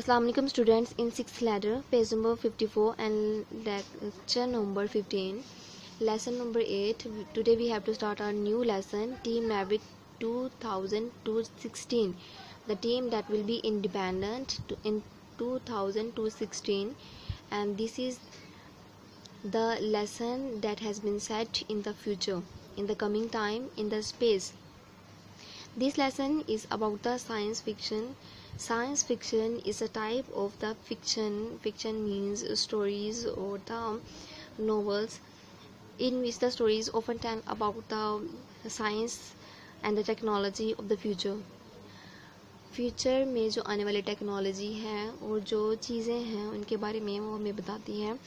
Assalamualaikum students, in 6th ladder, page number 54 and lecture number 15, lesson number 8. Today we have to start our new lesson, Team Maverick 2016, the team that will be independent in 2016, and this is the lesson that has been set in the future, in the coming time, in the space. This lesson is about the science fiction. Science fiction is a type of the fiction. Fiction means stories or the novels in which the stories often tell about the science and the technology of the future. Future में जो आने वाली technology है और जो चीज़ें हैं उनके बारे में वो हमें बताती हैं.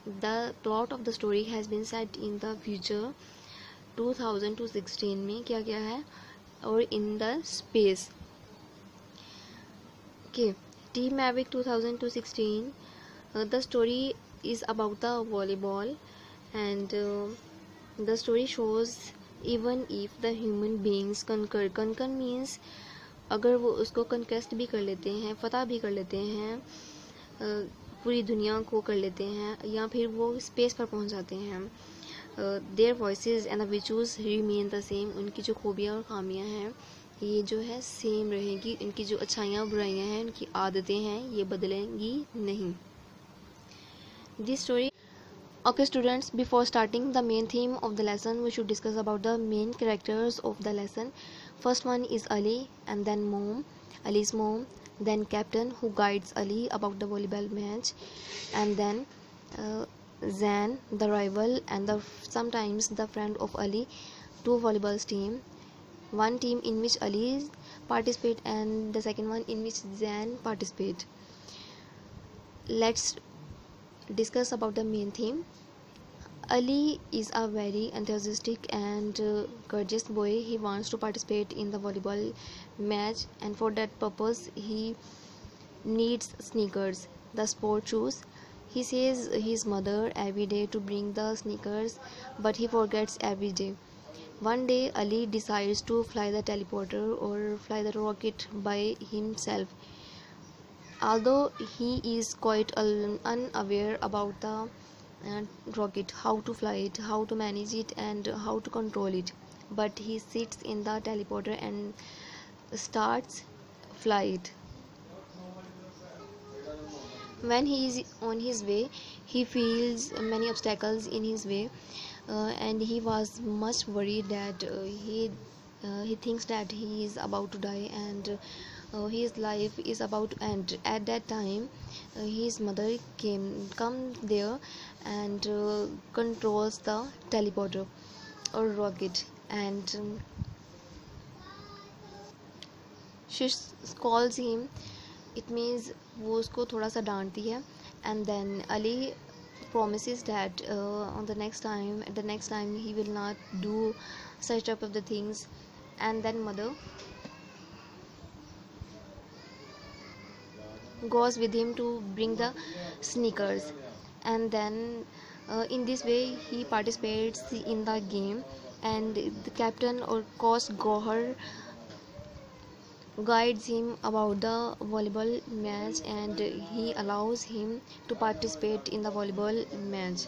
The plot of the story has been set in the future 2016 में क्या क्या है और in the space. Okay, Team Maverick 2016. The story is about the volleyball, and the story shows even if the human beings conquer. Conquer means अगर वो उसको conquest भी कर लेते हैं, फतह भी कर लेते हैं, पूरी दुनिया को कर लेते हैं, या फिर वो स्पेस पर पहुंच जाते हैं. Their voices and the virtues remain the same. उनकी जो खूबियाँ और खामियाँ हैं ये जो है सेम रहेगी. इनकी जो अच्छाइयाँ बुराइयाँ हैं, इनकी आदतें हैं, ये बदलेंगी नहीं. This story. Okay students, before starting the main theme of the lesson, we should discuss about the main characters of the lesson. First one is Ali, and then mom, Ali's mom, then captain who guides Ali about the volleyball match, and then Zan, the rival and sometimes the friend of Ali, two volleyballs team. One team in which Ali participate and the second one in which Zan participate. Let's discuss about the main theme. Ali is a very enthusiastic and courageous boy. He wants to participate in the volleyball match, and for that purpose he needs sneakers, the sport shoes. He says his mother every day to bring the sneakers, but he forgets every day. One day Ali decides to fly the teleporter or fly the rocket by himself. Although he is quite unaware about the rocket, how to fly it, how to manage it and how to control it, but he sits in the teleporter and starts fly it. When he is on his way, he feels many obstacles in his way, and he was much worried that he thinks that he is about to die and his life is about to end. At that time, his mother come there and controls the teleporter or rocket, and she calls him. It means वो उसको थोड़ा सा डांटती है, and then Ali promises that on the next time he will not do such type of the things, and then mother goes with him to bring the sneakers, and then in this way he participates in the game, and the captain or coach Gohar guides him about the volleyball match and he allows him to participate in the volleyball match.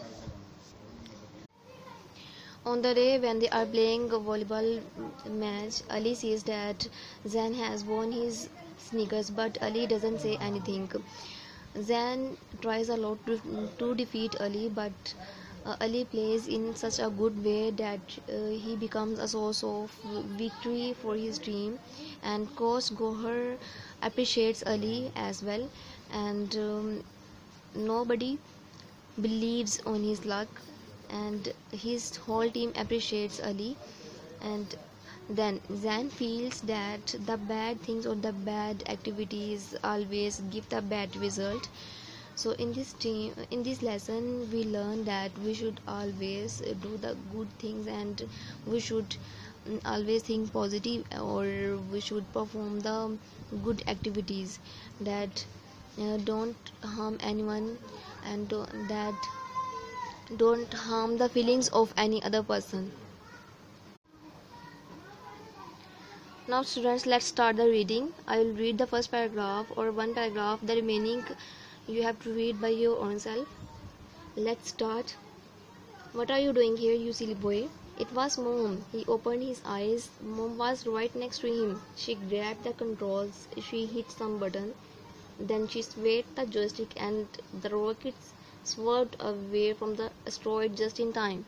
On the day when they are playing a volleyball match, Ali sees that Zan has won his sneakers, but Ali doesn't say anything. Zan tries a lot to defeat Ali, but Ali plays in such a good way that he becomes a source of victory for his team, and coach Gohar appreciates Ali as well, and nobody believes on his luck, and his whole team appreciates Ali, and then Zan feels that the bad things or the bad activities always give the bad result. So in this lesson we learn that we should always do the good things, and we should always think positive, or we should perform the good activities that don't harm anyone, and don't harm the feelings of any other person. Now students, let's start the reading. I will read the first paragraph or one paragraph. The remaining you have to read by your own self. Let's start. What are you doing here, you silly boy? It was Mom. He opened his eyes. Mom was right next to him. She grabbed the controls. She hit some button. Then she swayed the joystick and the rockets swerved away from the asteroid just in time.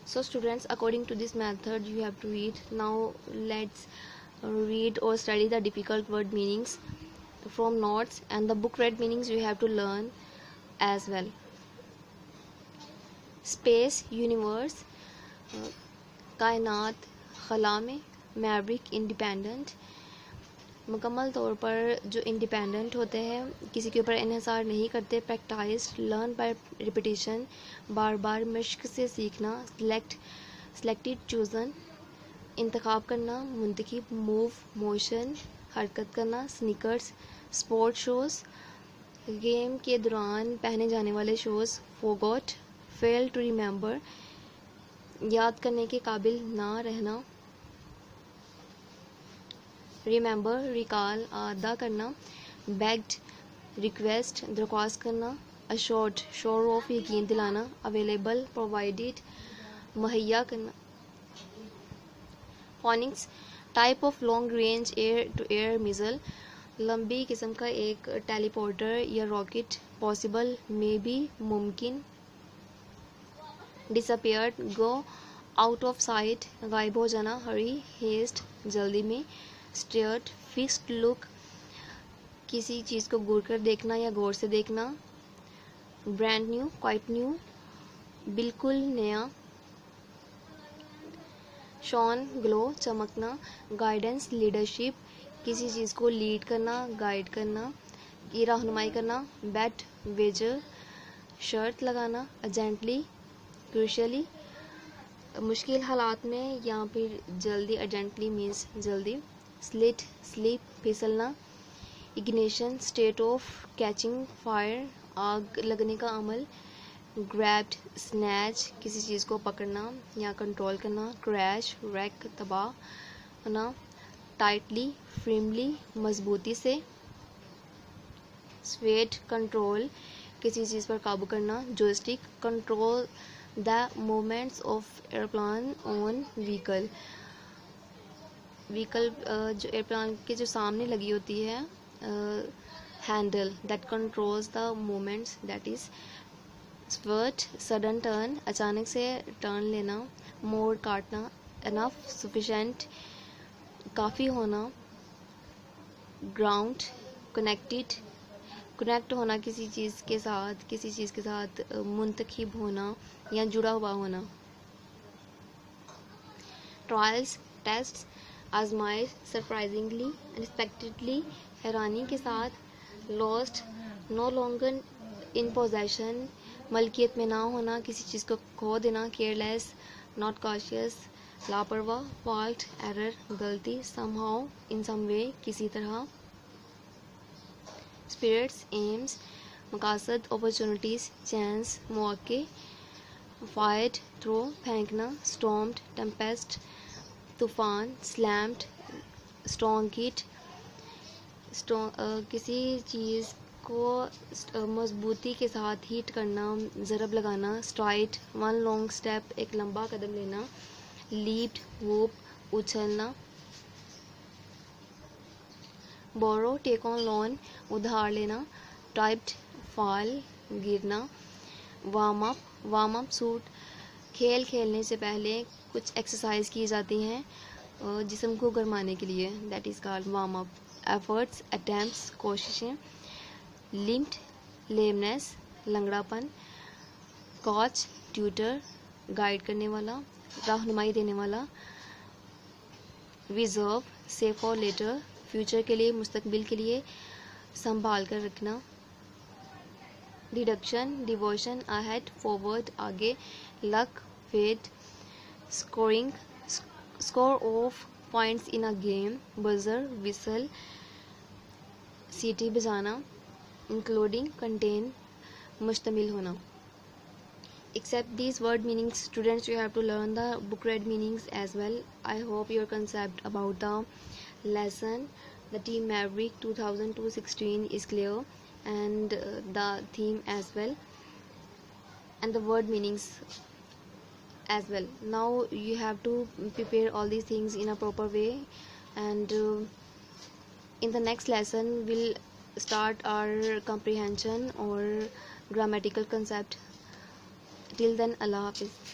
So students, according to this method you have to read. Now let's read or study the difficult word meanings from notes, and the book read meanings you have to learn as well. Space, universe, कायनात, खला में, Maverick, independent. मुकम्मल तौर पर जो independent होते हैं, किसी के ऊपर इन्हिसार नहीं करते। प्रैक्टिस, लर्न बाय रिपीटिशन, बार बार मश्क से सीखना। सेलेक्टेड, चूजन, इंतखाब करना। मुंतखब, मूव, मोशन, हरकत करना। स्नीकर्स, स्पोर्ट शूज़, गेम के दौरान पहने जाने वाले shoes. Forgot, fail to remember, याद करने के काबिल ना रहना। रिमेंबर, रिकॉल, अदा करना। बेग्ड, रिक्वेस्ट, दरख्वास्त करना। अशोर्ड, शोर ऑफ, यकीन दिलाना। अवेलेबल, प्रोवाइडेड, मुहैया करना। Phoenix, type of long range air to air missile, लंबी किस्म का एक टेलीपोर्टर या रॉकेट। पॉसिबल, मे बी, मुमकिन। Disappeared, go out of sight, गायब हो जाना। हरी, हेस्ट, जल्दी में। स्टेयर्ड, फिक्स्ड लुक, किसी चीज़ को घूर कर देखना या गौर से देखना। ब्रांड न्यू, क्वाइट न्यू, बिल्कुल नया। शॉन, ग्लो, चमकना। गाइडेंस, लीडरशिप, किसी चीज़ को लीड करना, गाइड करना की रहनुमाई करना। बेट, वेजर, शर्त लगाना। अर्जेंटली, क्रूशली, मुश्किल हालात में या फिर जल्दी। अर्जेंटली मीन्स जल्दी। स्लिट, स्लीप, फिसलना। Ignition, state of catching fire, आग लगने का अमल। ग्रैब्ड, स्नैच, किसी चीज़ को पकड़ना या कंट्रोल करना। क्रैश, रैक, तबाह होना। टाइटली, फ्रिमली, मजबूती से। स्वेट, कंट्रोल, किसी चीज़ पर काबू करना। Joystick, control the movements of airplane on vehicle, जो एयरप्लेन के जो सामने लगी होती है handle, that controls the movements, that is. Swerve, sudden turn, अचानक से टर्न लेना। मोड़, काटना। एनफ, सफिशेंट, काफ़ी होना। ग्राउंड, कनेक्टेड, कनेक्ट होना किसी चीज़ के साथ, मुंतखब होना या जुड़ा हुआ होना। ट्रायल्स, टेस्ट, आजमाइश। सरप्राइजिंगली, अनएक्सपेक्टेडली, हैरानी के साथ। Lost, no longer in possession, मलकियत में ना होना, किसी चीज़ को खो देना। केयरलेस, नॉट कॉशियस, लापरवाह। फॉल्ट, एरर, गलती। समहाउ, इन सम वे, किसी तरह। स्पिरिट्स, एम्स, मकासद, अपॉर्चुनिटीज़, चांस, मौके। फाइट, थ्रो, फेंकना। स्टॉम्ड, टेम्पेस्ट, तूफान। स्लैम्ड, स्ट्रॉन्ग हिट, किसी चीज़ को मजबूती के साथ हिट करना, ज़रब लगाना। स्ट्राइड, वन लॉन्ग स्टेप, एक लंबा कदम लेना। लीप्ड, वूप, उछलना। बोरो, टेक ऑन लोन, उधार लेना। टाइप्ड, फॉल, गिरना। वार्म अप सूट, खेल खेलने से पहले कुछ एक्सरसाइज की जाती हैं जिस्म को गरमाने के लिए, that is called warm up. Efforts, attempts, कोशिशें। लिम्ड, लेमनेस, लंगड़ापन। कोच, ट्यूटर, गाइड करने वाला, रहनुमाई देने वाला। Reserve, save for later, future के लिए, मुस्तकबिल के लिए संभाल कर रखना। डिडक्शन, डिवोशन, अहेड, फॉरवर्ड, आगे। Luck, fate. Scoring, score of points in a game. Buzzer, whistle, सीटी बजाना। इंक्लूडिंग, कंटेन, मुश्तमिल होना। except these word meanings, students, you have to learn the book read meanings as well. I hope your concept about the lesson, the Team Maverick 2016 is clear, and the theme as well, and the word meanings as well. Now you have to prepare all these things in a proper way, and in the next lesson we'll start our comprehension or grammatical concept. Till then, Allah Hafiz.